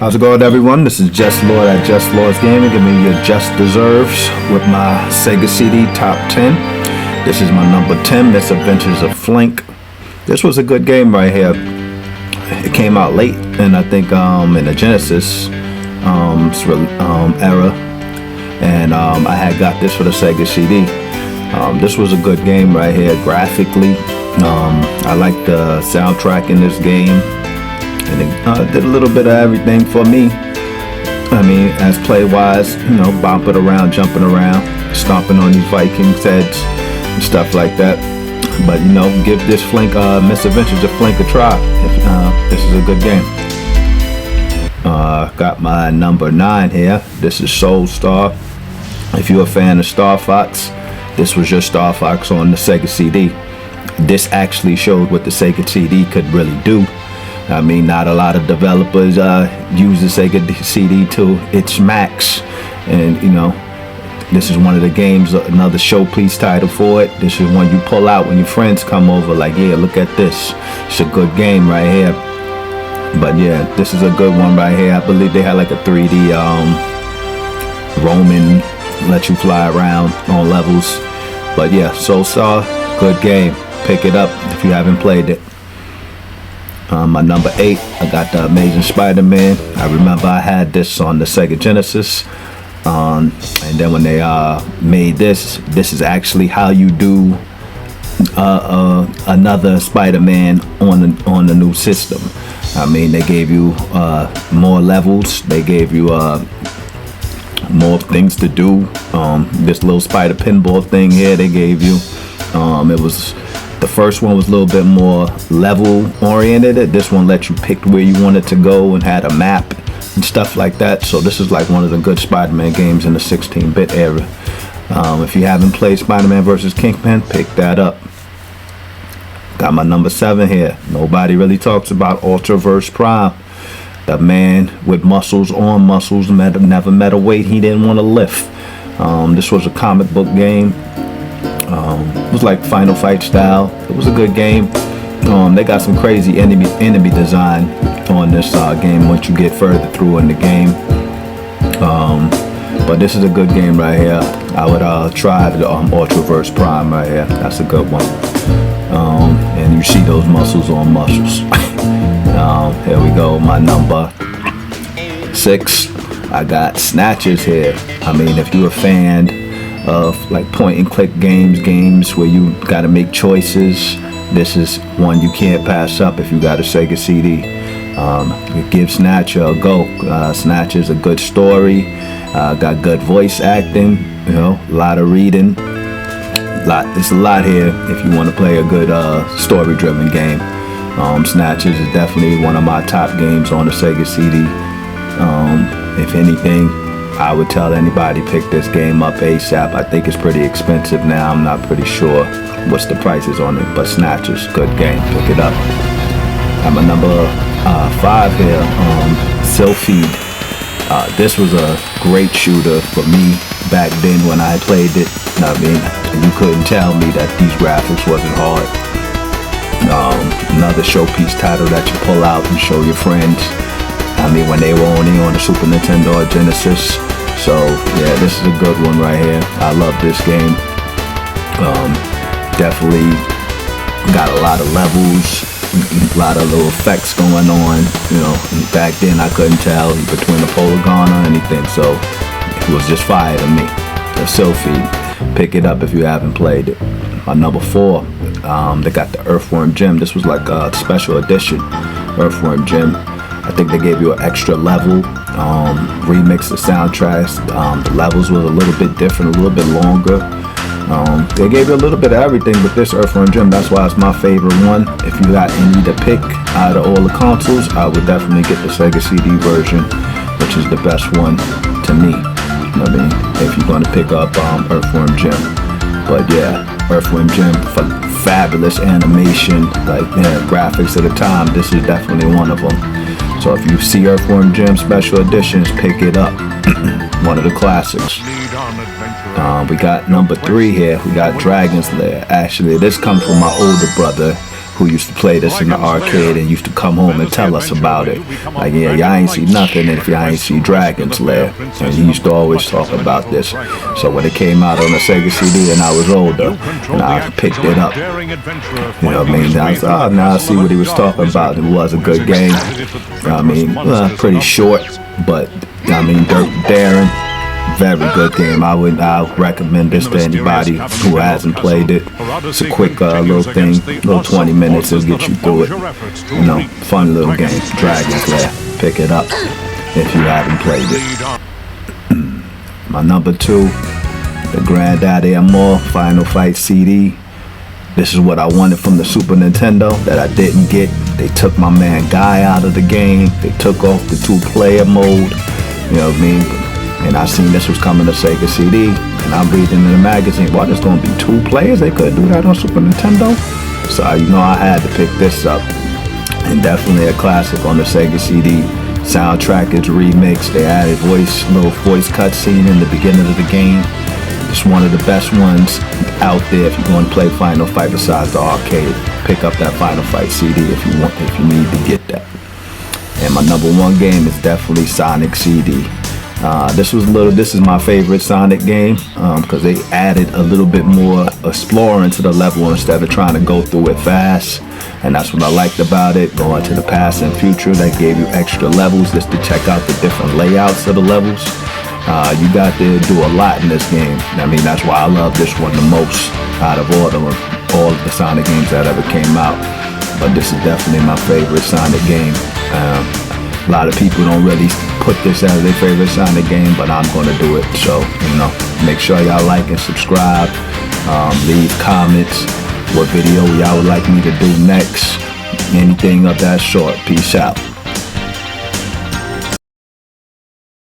How's it going, everyone? This is Just Lord at Just Lord's Gaming. Give me your just deserves with my Sega CD top 10. This is my number 10, Misadventures of Flink. This was a good game right here. It came out late, and I think in the Genesis era, and I had got this for the Sega CD. This was a good game right here. Graphically, I like the soundtrack in this game. And it did a little bit of everything for me. I mean, as play-wise, you know, bopping around, jumping around, stomping on these Vikings' heads and stuff like that. But, you know, give this Flink, Misadventures of Flink a try. This is a good game. Got my number 9 here. This is Soul Star. If you're a fan of Star Fox, this was your Star Fox on the Sega CD. This actually showed what the Sega CD could really do. I mean, not a lot of developers use the Sega CD to its max, and you know, this is one of the games, another showpiece title for it. This is one you pull out when your friends come over, like, yeah, look at this. It's a good game right here. But yeah, this is a good one right here. I believe they had like a 3D roaming, let you fly around on levels. But yeah, Soul Star, good game. Pick it up if you haven't played it. My number 8, I got the Amazing SpiderMan. I remember I had this on the Sega Genesis, and then when they made this is actually how you do another Spider-Man on the new system. I mean, they gave you more levels, they gave you more things to do. This little spider pinball thing here they gave you, it was, the first one was a little bit more level oriented. This one let you pick where you wanted to go and had a map and stuff like that. So this is like one of the good Spider-Man games in the 16-bit era. If you haven't played Spider-Man vs. Kingpin, pick that up. Got my number 7 here. Nobody really talks about Ultraverse Prime. The man with muscles on muscles, never met a weight he didn't want to lift. This was a comic book game. It was like Final Fight style. It was a good game. They got some crazy enemy design on this game once you get further through in the game. But this is a good game right here. I would try the Ultraverse Prime right here. That's a good one. And you see those muscles on muscles. Here we go. My number 6. I got Snatches here. I mean, if you're a fan of like point and click games where you got to make choices, this is one you can't pass up if you got a Sega CD. Give Snatch a go. Snatch is a good story, got good voice acting, you know, a lot of reading, it's a lot here if you want to play a good story driven game. Snatches is definitely one of my top games on the Sega CD. If anything, I would tell anybody pick this game up ASAP. I think it's pretty expensive now. I'm not pretty sure what's the prices on it, but Snatches, good game. Pick it up. I'm a number 5 here. Selfie. This was a great shooter for me back then when I played it. I mean, you couldn't tell me that these graphics wasn't hard. Another showpiece title that you pull out and show your friends. I mean, when they were only on the Super Nintendo or Genesis. So yeah, this is a good one right here. I love this game. Definitely got a lot of levels, a lot of little effects going on. You know, back then I couldn't tell between a polygon or anything, so it was just fire to me. The Selfie, pick it up if you haven't played it. My number 4, they got the Earthworm Gym. This was like a special edition Earthworm Gym. I think they gave you an extra level, remixed the soundtracks. The levels was a little bit different, a little bit longer. They gave you a little bit of everything with this Earthworm Gym. That's why it's my favorite one. If you got any to pick out of all the consoles, I would definitely get the Sega CD version, which is the best one to me. I mean, if you're going to pick up Earthworm Gym. But yeah, Earthworm Gym, fabulous animation, like graphics at the time. This is definitely one of them. So if you see Earthworm Gym Special Editions, pick it up. One of the classics. We got number 3 here. We got Dragon's Lair. Actually, this comes from my older brother. who used to play this in the arcade and used to come home and tell us about it. Like, yeah, y'all ain't see nothing if y'all ain't see Dragon's Lair. And he used to always talk about this. So when it came out on the Sega CD and I was older, and I picked it up, you know what I mean? I was, oh, now I see what he was talking about. It was a good game. I mean, pretty short, but I mean, Dirt Daring, very good game. I'll recommend this to anybody who hasn't played it. It's a quick little thing, little 20 minutes, it'll get you through it. You know, fun little game. Dragon's Lair, pick it up if you haven't played it. My number 2, the Granddaddy Amor Final Fight CD. This is what I wanted from the Super Nintendo that I didn't get. They took my man Guy out of the game. They took off the 2-player mode. You know what I mean? And I seen this was coming to Sega CD, and I'm reading in the magazine, well, there's gonna be 2 players. They couldn't do that on Super Nintendo. So you know I had to pick this up, and definitely a classic on the Sega CD. Soundtrack is remixed. They added little voice cutscene in the beginning of the game. It's one of the best ones out there if you're going to play Final Fight besides the arcade. Pick up that Final Fight CD if you need to get that. And my number 1 game is definitely Sonic CD. This is my favorite Sonic game because they added a little bit more exploring to the level instead of trying to go through it fast. And that's what I liked about it. Going to the past and future, that gave you extra levels just to check out the different layouts of the levels. You got to do a lot in this game. I mean, that's why I love this one the most out of all of the Sonic games that ever came out. But this is definitely my favorite Sonic game. A lot of people don't really put this as their favorite Sonic game, but I'm going to do it. So, you know, make sure y'all like and subscribe. Leave comments what video y'all would like me to do next. Anything of that sort. Peace out.